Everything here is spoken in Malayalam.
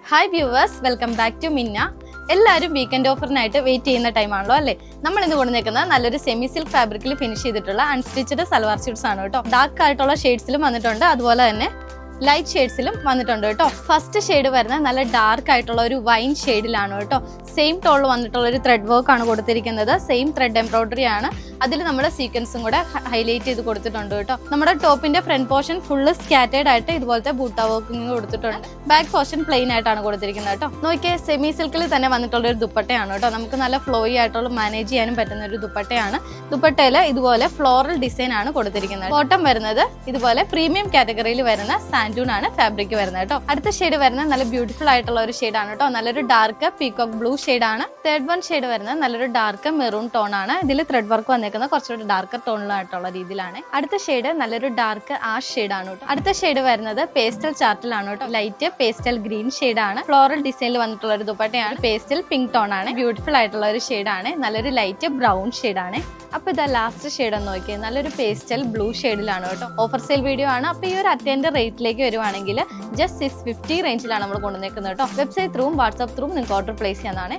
Hi viewers, welcome back to Minna. എല്ലാവരും വീക്കെൻഡ് ഓഫറിനായിട്ട് വെയിറ്റ് ചെയ്യുന്ന ടൈമാണല്ലോ അല്ലേ? നമ്മൾ ഇന്ന് കൊണ്ടുവന്നിരിക്കുന്നത് നല്ലൊരു സെമി സിൽക്ക് ഫാബ്രിക്കിൽ ഫിനിഷ് ചെയ്തിട്ടുള്ള അൺസ്റ്റിച്ചഡ് സൽവാർ സ്യൂട്ട്സ് ആണ് കേട്ടോ. ഡാർക്ക് ആയിട്ടുള്ള ഷെയ്ഡ്സിലും വന്നിട്ടുണ്ട്, അതുപോലെ തന്നെ ലൈറ്റ് ഷെയ്ഡ്സിലും വന്നിട്ടുണ്ട് കേട്ടോ. ഫസ്റ്റ് ഷെയ്ഡ് വരുന്നത് നല്ല ഡാർക്ക് ആയിട്ടുള്ള ഒരു വൈൻ ഷെയ്ഡിലാണ് കേട്ടോ. സെയിം ടോളിൽ വന്നിട്ടുള്ള ഒരു ത്രെഡ് വർക്ക് ആണ് കൊടുത്തിരിക്കുന്നത്. സെയിം ത്രെഡ് എംബ്രോയിഡറി ആണ്. അതിൽ നമ്മുടെ സീക്വൻസും കൂടെ ഹൈലൈറ്റ് ചെയ്ത് കൊടുത്തിട്ടുണ്ട് കേട്ടോ. നമ്മുടെ ടോപ്പിന്റെ ഫ്രണ്ട് പോർഷൻ ഫുള്ള് സ്കാറ്റേഡ് ആയിട്ട് ഇതുപോലത്തെ ബൂട്ട വർക്കിംഗ് കൊടുത്തിട്ടുണ്ട്. ബാക്ക് പോർഷൻ പ്ലെയിൻ ആയിട്ടാണ് കൊടുത്തിരിക്കുന്നത് കേട്ടോ. നോക്കിയേ, സെമി സിൽക്കിൽ തന്നെ വന്നിട്ടുള്ള ഒരു ദുപ്പട്ടയാണ് കേട്ടോ. നമുക്ക് നല്ല ഫ്ലോയി ആയിട്ടുള്ള മാനേജ് ചെയ്യാനും പറ്റുന്ന ഒരു ദുപ്പട്ടയാണ്. ദുപ്പട്ടയിൽ ഇതുപോലെ ഫ്ലോറൽ ഡിസൈൻ ആണ് കൊടുത്തിരിക്കുന്നത്. ബോട്ടം വരുന്നത് ഇതുപോലെ പ്രീമിയം കാറ്റഗറിയിൽ വരുന്ന സാൻഡൂൺ ആണ് ഫാബ്രിക് വരുന്നത് കേട്ടോ. അടുത്ത ഷെയ്ഡ് വരുന്നത് നല്ല ബ്യൂട്ടിഫുൾ ആയിട്ടുള്ള ഒരു ഷെയ്ഡാണ് കേട്ടോ. നല്ലൊരു ഡാർക്ക് പീകോക്ക് ബ്ലൂ ഷെയ്ഡാണ്. തേർഡ് വൺ ഷെയ്ഡ് വരുന്നത് നല്ലൊരു ഡാർക്ക് മെറൂൺ ടോൺ ആണ്. ഇതിൽ ത്രെഡ് വർക്ക് വന്നേക്കുന്നത് കുറച്ചുകൂടി ഡാർക്ക് ടോണിലായിട്ടുള്ള രീതിയിലാണ്. അടുത്ത ഷെയ്ഡ് നല്ലൊരു ഡാർക്ക് ആഷ് ഷെയ്ഡാണ് കേട്ടോ. അടുത്ത ഷെയ്ഡ് വരുന്നത് പേസ്റ്റൽ ചാർട്ടിലാണ് കേട്ടോ. ലൈറ്റ് പേസ്റ്റൽ ഗ്രീൻ ഷെയ്ഡാണ്. ഫ്ലോറൽ ഡിസൈനിൽ വന്നിട്ടുള്ള ഒരു ദുപ്പട്ടയാണ്. പേസ്റ്റൽ പിങ്ക് ടോൺ ആണ്. ബ്യൂട്ടിഫുൾ ആയിട്ടുള്ള ഒരു ഷെയ്ഡാണ്. നല്ലൊരു ലൈറ്റ് ബ്രൗൺ ഷെയ്ഡാണ്. അപ്പൊ ഇതാ ലാസ്റ്റ് ഷെയ്ഡ് ഒന്ന് നോക്കിയത് നല്ലൊരു പേസ്റ്റൽ ബ്ലൂ ഷെയ്ഡിലാണ് കേട്ടോ. ഓഫർ സെയിൽ വീഡിയോ ആണ്. അപ്പൊ ഈ ഒരു അറ്റൻഡ് റേറ്റിലേക്ക് വരുവാണെങ്കിൽ ജസ്റ്റ് 650 റേഞ്ചിലാണ് നമ്മൾ കൊണ്ടുവന്നേക്കുന്നത് കേട്ടോ. വെബ്സൈറ്റ് ത്രൂവും വാട്സ്ആപ്പ് ത്രൂവും നിങ്ങൾക്ക് ഓർഡർ പ്ലേസ് ചെയ്യാനാണ്.